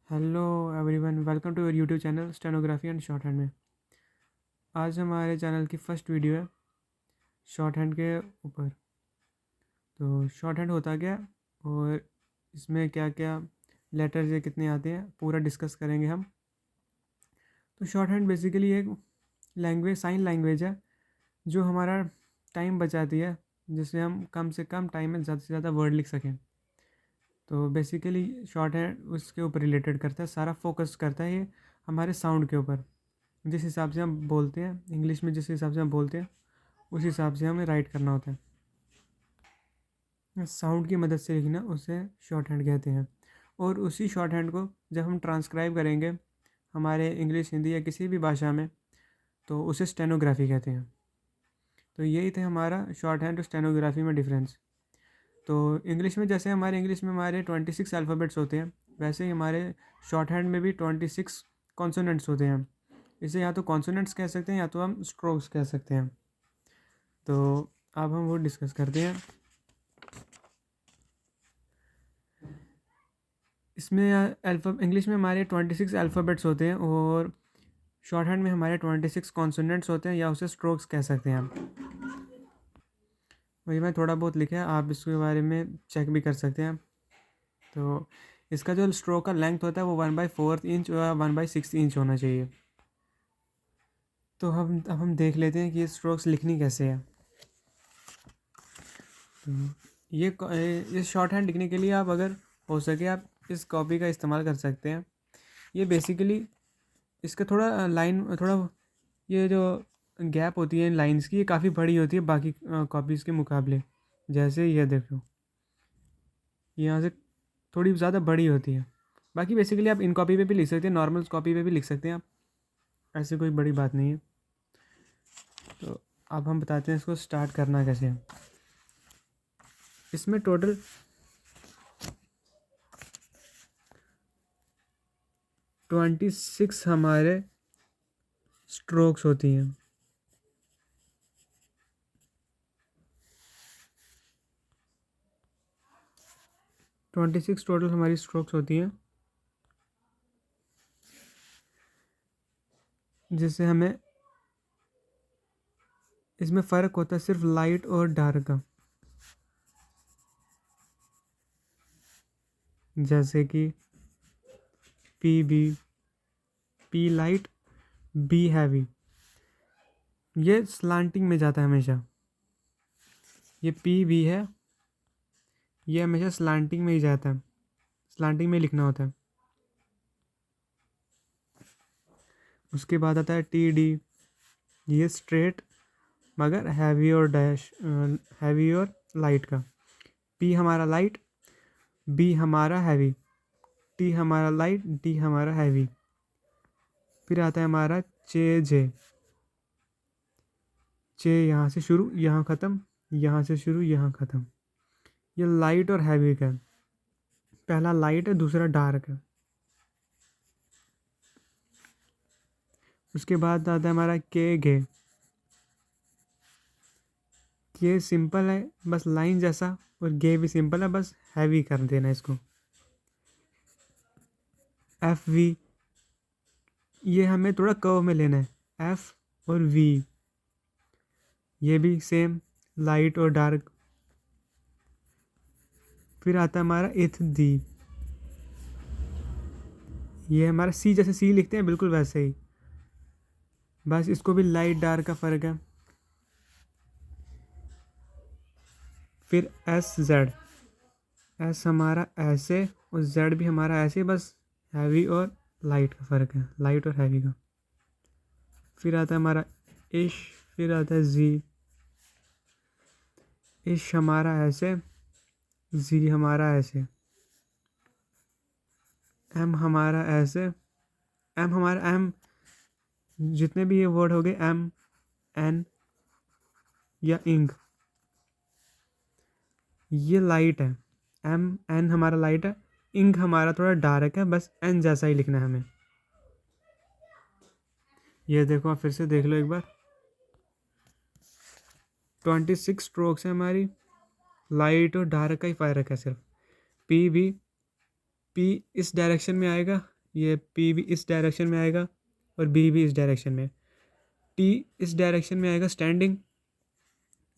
Hello everyone, welcome to your YouTube channel stenography and short hand में। आज हमारे channel की फर्स्ट वीडियो है शॉर्ट हैंड के ऊपर। तो शॉर्ट हैंड होता क्या और इसमें क्या क्या लेटर्स या कितने आते हैं पूरा डिस्कस करेंगे हम। तो शॉर्ट हैंड बेसिकली एक लैंग्वेज, साइन लैंग्वेज है जो हमारा टाइम बचाती है, जिससे हम कम से कम टाइम में ज़्यादा से ज़्यादा वर्ड लिख सकें। तो बेसिकली शॉर्ट हैंड उसके ऊपर रिलेटेड करता है, सारा फोकस करता है ये हमारे साउंड के ऊपर। जिस हिसाब से हम बोलते हैं इंग्लिश में, जिस हिसाब से हम बोलते हैं उस हिसाब से हमें राइट करना होता है। साउंड की मदद से लिखना उसे शॉर्ट हैंड कहते हैं। और उसी शॉर्ट हैंड को जब हम ट्रांसक्राइब करेंगे हमारे इंग्लिश, हिंदी या किसी भी भाषा में, तो उसे स्टेनोग्राफी कहते हैं। तो यही थे हमारा शॉर्ट हैंड और स्टेनोग्राफी में डिफरेंस। तो इंग्लिश में जैसे इंग्लिश में हमारे 26 अल्फ़ाबेट्स होते हैं, वैसे ही हमारे शॉर्ट हैंड में भी 26 कॉन्सोनेंट्स होते हैं। इसे या तो कॉन्सोनेंट्स कह सकते हैं या तो हम स्ट्रोक्स कह सकते हैं। तो अब हम वो डिस्कस करते हैं। इसमें इंग्लिश में हमारे 26 अल्फ़ाबेट्स होते हैं और शॉर्ट हैंड में हमारे 26 कॉन्सोनेंट्स होते हैं, या उसे स्ट्रोक्स कह सकते हैं हम। वही मैं थोड़ा बहुत लिखा है, आप इसके बारे में चेक भी कर सकते हैं। तो इसका जो स्ट्रोक का लेंथ होता है वो 1/4 इंच या 1/6 इंच होना चाहिए। तो अब हम देख लेते हैं कि ये स्ट्रोक्स लिखनी कैसे है। तो ये शॉर्ट हैंड लिखने के लिए आप अगर हो सके आप इस कॉपी का इस्तेमाल कर सकते हैं। ये बेसिकली इसका थोड़ा थोड़ा ये जो गैप होती है इन लाइंस की, ये काफ़ी बड़ी होती है बाकी कॉपीज़ के मुकाबले। जैसे ये देखो, यहाँ से थोड़ी ज़्यादा बड़ी होती है। बाकी बेसिकली आप इन कॉपी पे भी लिख सकते हैं, नॉर्मल कॉपी पे भी लिख सकते हैं आप, ऐसी कोई बड़ी बात नहीं है। तो अब हम बताते हैं इसको स्टार्ट करना कैसे है। इसमें टोटल 26 हमारे स्ट्रोक्स होती हैं। 26 टोटल हमारी स्ट्रोक्स होती हैं, जिससे हमें इसमें फ़र्क होता है सिर्फ लाइट और डार्क का। जैसे कि पी लाइट, बी हैवी, ये स्लांटिंग में जाता है हमेशा। ये पी बी है, ये हमेशा स्लांटिंग में ही जाता है, स्लांटिंग में लिखना होता है। उसके बाद आता है टी डी, ये स्ट्रेट मगर हैवी और हैवी और लाइट का। पी हमारा लाइट, बी हमारा हैवी, टी हमारा लाइट, डी हमारा हैवी। फिर आता है हमारा जे यहाँ से शुरू यहाँ ख़त्म, यहाँ से शुरू यहाँ ख़त्म। ये लाइट और हैवी का, पहला लाइट है दूसरा डार्क है। उसके बाद आता है हमारा के सिंपल है, बस लाइन जैसा, और गे भी सिंपल है, बस हैवी कर देना इसको। एफ वी, ये हमें थोड़ा कर्व में लेना है, एफ और वी, ये भी सेम लाइट और डार्क। फिर आता है हमारा इथ दी, ये हमारा सी, जैसे सी लिखते हैं बिल्कुल वैसे ही, बस इसको भी लाइट डार्क का फ़र्क है। फिर एस जेड, एस हमारा ऐसे और जेड भी हमारा ऐसे, बस हैवी और लाइट का फ़र्क है, लाइट और हैवी का। फिर आता है हमारा इश, फिर आता है जी, इश हमारा ऐसे, जी हमारा ऐसे, एम हमारा ऐसे, एम हमारा एम, जितने भी ये वर्ड हो गए एम, एन या इंग, ये लाइट है। एम एन हमारा लाइट है, इंक हमारा थोड़ा डार्क है, बस एन जैसा ही लिखना है हमें। ये देखो, आप फिर से देख लो एक बार। 26 स्ट्रोक्स है हमारी, लाइट और डार्क का ही फ़र्क है सिर्फ। पी भी, पी इस डायरेक्शन में आएगा, ये P भी इस डायरेक्शन में आएगा और B भी इस डायरेक्शन में। T इस डायरेक्शन में आएगा स्टैंडिंग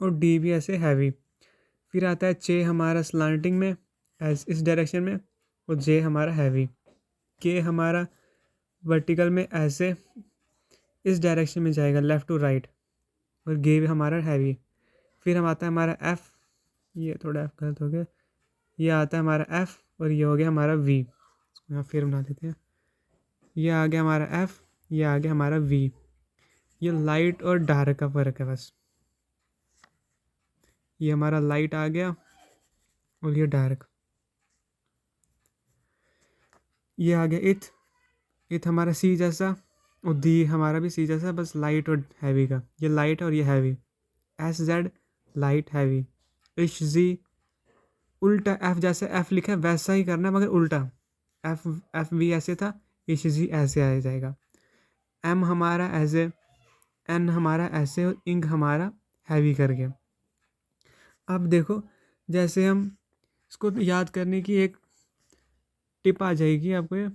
और D भी ऐसे हैवी। फिर आता है J हमारा स्लांटिंग में इस डायरेक्शन में और J हमारा हैवी। K हमारा वर्टिकल में ऐसे इस डायरेक्शन में जाएगा लेफ़्ट टू राइट और G भी हमारा हैवी। फिर हम आता है हमारा F, ये थोड़ा F गलत हो गया, ये आता है हमारा F और ये हो गया हमारा V। इसको यहाँ फिर बना देते हैं। ये आ गया हमारा F, ये आ गया हमारा V। ये लाइट और डार्क का फ़र्क है बस। ये हमारा लाइट आ गया और ये डार्क। ये आ गया इथ हमारा C जैसा और दी हमारा भी C जैसा, बस लाइट और हैवी का। ये लाइट और ये heavy. SZ light heavy. HZ उल्टा F जैसे F लिखा है वैसा ही करना है मगर उल्टा। FV ऐसे था, HZ ऐसे आ जाएगा। M हमारा ऐसे, N हमारा ऐसे और इंग हमारा हैवी करके। अब देखो जैसे हम इसको याद करने की एक टिप आ जाएगी आपको, ये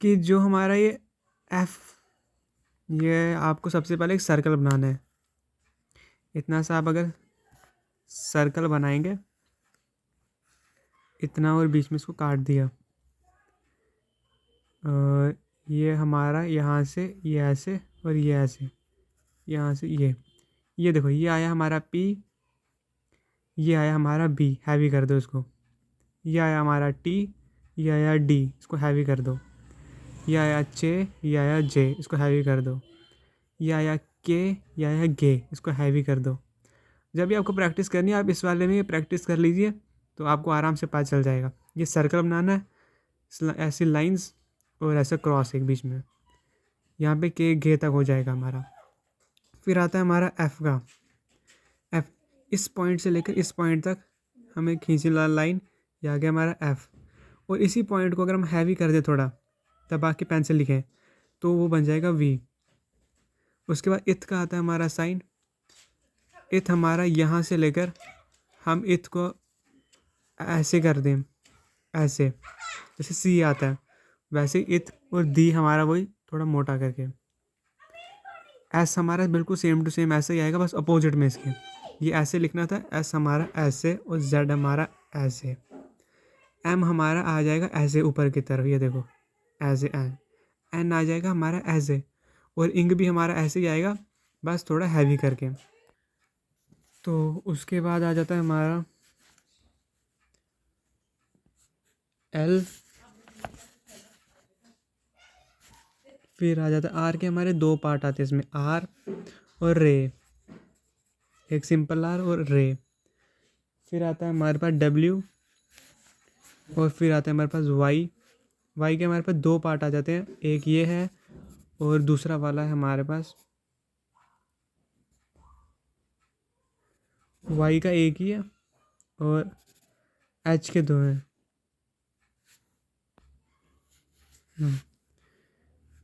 कि जो हमारा ये F, ये आपको सबसे पहले एक सर्कल बनाना है। इतना सा आप अगर सर्कल बनाएंगे इतना और बीच में इसको काट दिया, और ये हमारा यहाँ से ये ऐसे और ये ऐसे, यहाँ से ये देखो ये आया हमारा P, ये आया हमारा B, हैवी कर दो इसको। ये आया हमारा T, ये आया D, इसको हैवी कर दो। ये आया J, ये आया J, इसको हैवी कर दो। ये आया K, ये आया G, इसको हैवी कर दो। जब भी आपको प्रैक्टिस करनी है आप इस वाले में प्रैक्टिस कर लीजिए तो आपको आराम से पता चल जाएगा। ये सर्कल बनाना है, ऐसी लाइंस और ऐसा क्रॉस एक बीच में, यहाँ पे के घे तक हो जाएगा हमारा। फिर आता है हमारा F का। F इस पॉइंट से लेकर इस पॉइंट तक हमें खींची लाइन, ये आ गया हमारा F। और इसी पॉइंट को अगर हम हैवी कर दें थोड़ा, दबा के पेन से लिखें तो वो बन जाएगा V। उसके बाद इथ का आता है हमारा साइन। इथ हमारा यहाँ से लेकर हम इथ को ऐसे कर दें, ऐसे जैसे C आता है वैसे इथ, और दी हमारा वही थोड़ा मोटा करके। एस हमारा बिल्कुल सेम टू सेम ऐसे ही आएगा, बस अपोजिट में इसके। ये ऐसे लिखना था, एस हमारा ऐसे और जेड हमारा ऐसे। एम हमारा आ जाएगा ऐसे ऊपर की तरफ, ये देखो ऐसे। एन आ जाएगा हमारा ऐसे, और इंग भी हमारा ऐसे ही आएगा बस थोड़ा हैवी करके। तो उसके बाद आ जाता है हमारा एल। फिर आ जाता है आर के हमारे दो पार्ट आते हैं इसमें, आर और रे, एक सिंपल आर और रे। फिर आता है हमारे पास डब्ल्यू, और फिर आता है हमारे पास वाई। वाई के हमारे पास दो पार्ट आ जाते हैं, एक ये है और दूसरा वाला है हमारे पास वाई का एक ही है और एच के दो हैं।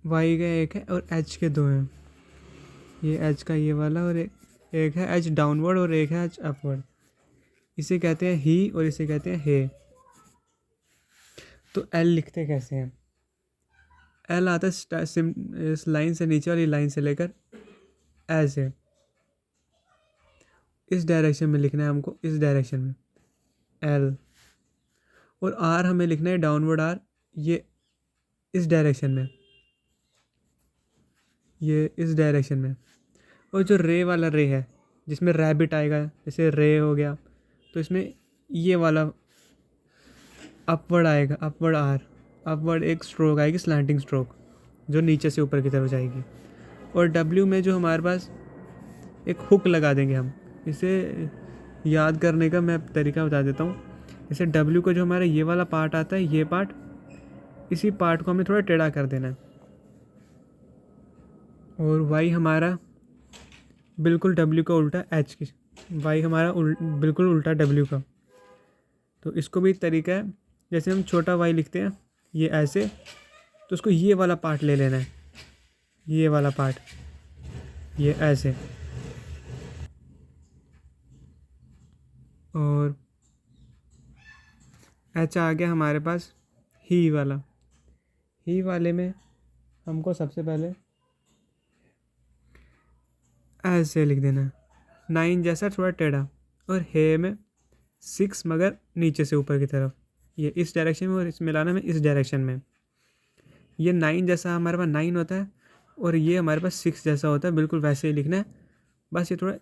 वाई का एक है और एच के दो हैं, ये एच का ये वाला, और एक है एच डाउनवर्ड और एक है एच अपवर्ड। इसे कहते हैं ही और इसे कहते हैं हे। तो एल लिखते कैसे हैं? एल आता है इस लाइन से नीचे वाली लाइन से लेकर ऐसे, इस डायरेक्शन में लिखना है हमको, इस डायरेक्शन में एल। और आर हमें लिखना है डाउनवर्ड आर, ये इस डायरेक्शन में, ये इस डायरेक्शन में। और जो रे वाला रे है जिसमें रैबिट आएगा, जैसे रे हो गया, तो इसमें ये वाला अपवर्ड आएगा, अपवर्ड आर। अपवर्ड एक स्ट्रोक आएगी, स्लैंटिंग स्ट्रोक, जो नीचे से ऊपर की तरफ जाएगी। और डब्ल्यू में जो हमारे पास एक हुक लगा देंगे हम। इसे याद करने का मैं तरीका बता देता हूँ। जैसे डब्ल्यू का जो हमारा ये वाला पार्ट आता है, ये पार्ट, इसी पार्ट को हमें थोड़ा टेढ़ा कर देना है। और वाई हमारा बिल्कुल डब्ल्यू का उल्टा एच की, वाई हमारा बिल्कुल उल्टा डब्ल्यू का। तो इसको भी तरीका है, जैसे हम छोटा वाई लिखते हैं ये ऐसे, तो उसको ये वाला पार्ट ले लेना है, ये वाला पार्ट, ये ऐसे। और एच आ गया हमारे पास ही वाला, ही वाले में हमको सबसे पहले ऐसे लिख देना है, 9 जैसा थोड़ा टेढ़ा, और हे में 6 मगर नीचे से ऊपर की तरफ, ये इस डायरेक्शन में और इस मिलाना में इस डायरेक्शन में। ये 9 जैसा हमारे पास 9 होता है और ये हमारे पास 6 जैसा होता है, बिल्कुल वैसे ही लिखना है। बस ये थोड़ा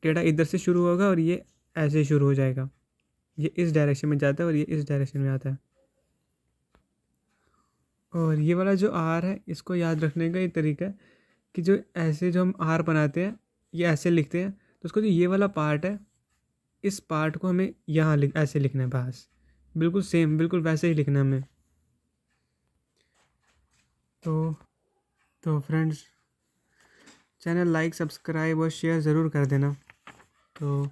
टेढ़ा इधर से शुरू होगा और ये ऐसे शुरू हो जाएगा, ये इस डायरेक्शन में जाता है और ये इस डायरेक्शन में आता है। और ये वाला जो आर है, इसको याद रखने का एक तरीका है कि जो ऐसे जो हम आर बनाते हैं, ये ऐसे लिखते हैं, तो उसको जो ये वाला पार्ट है, इस पार्ट को हमें यहाँ ऐसे लिखना है, बस बिल्कुल सेम, बिल्कुल वैसे ही लिखना है हमें। तो फ्रेंड्स, चैनल लाइक, सब्सक्राइब और शेयर ज़रूर कर देना। तो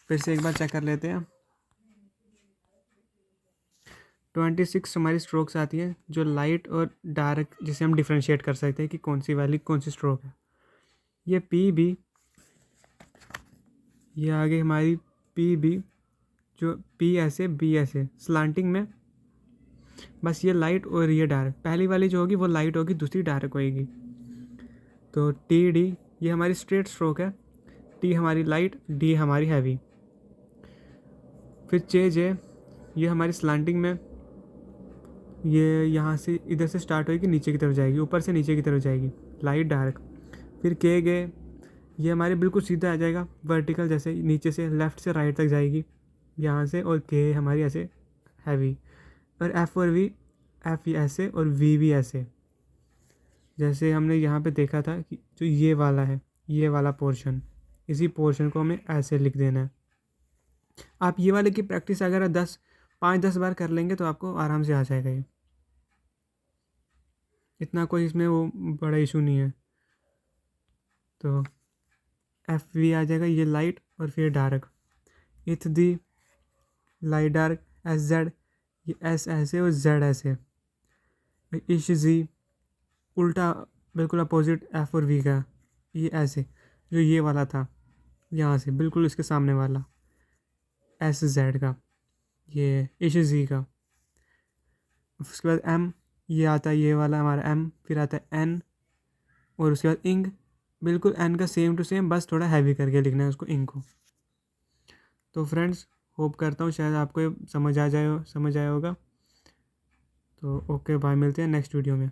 फिर से एक बार चेक कर लेते हैं। 26 हमारी स्ट्रोक्स आती हैं, जो लाइट और डार्क, जिसे हम डिफ्रेंशिएट कर सकते हैं कि कौन सी वाली कौन सी स्ट्रोक है। ये पी बी, ये आगे हमारी पी बी, जो पी ऐसे बी ऐसे स्लांटिंग में, बस ये लाइट और ये डार्क। पहली वाली जो होगी वो लाइट होगी, दूसरी डार्क होएगी। तो टी डी ये हमारी स्ट्रेट स्ट्रोक है, टी हमारी लाइट, डी हमारी हैवी। फिर जे जे ये हमारी स्लांटिंग में, ये यहाँ से इधर से स्टार्ट होगी, नीचे की तरफ जाएगी, ऊपर से नीचे की तरफ जाएगी, लाइट डार्क। फिर के गे ये हमारे बिल्कुल सीधा आ जाएगा, वर्टिकल, जैसे नीचे से लेफ़्ट से राइट तक जाएगी यहाँ से, और के हमारी ऐसे हैवी। और एफ़ और वी, एफ़ ऐसे और वी भी ऐसे, जैसे हमने यहाँ पे देखा था कि जो ये वाला है, ये वाला पोर्शन, इसी पोर्शन को हमें ऐसे लिख देना है। आप ये वाले की प्रैक्टिस अगर 5-10 बार कर लेंगे तो आपको आराम से आ जाएगा ये, इतना कोई इसमें वो बड़ा इशू नहीं है। तो एफ वी आ जाएगा, ये लाइट और फिर डार्क। इथ दी, लाइट डार्क, एस जेड, ये एस ऐसे और जेड ऐसे। इश जी उल्टा, बिल्कुल अपोजिट एफ और वी का, ये ऐसे, जो ये वाला था यहाँ से बिल्कुल इसके सामने वाला एस जेड का, ये इश जी का। उसके बाद एम, ये आता है ये वाला हमारा एम, फिर आता है एन, और उसके बाद इंग, बिल्कुल एन का सेम टू सेम, बस थोड़ा हैवी करके लिखना है उसको, इंग को। तो फ्रेंड्स, होप करता हूँ शायद आपको ये समझ आया होगा। तो ओके, बाय, मिलते हैं नेक्स्ट वीडियो में।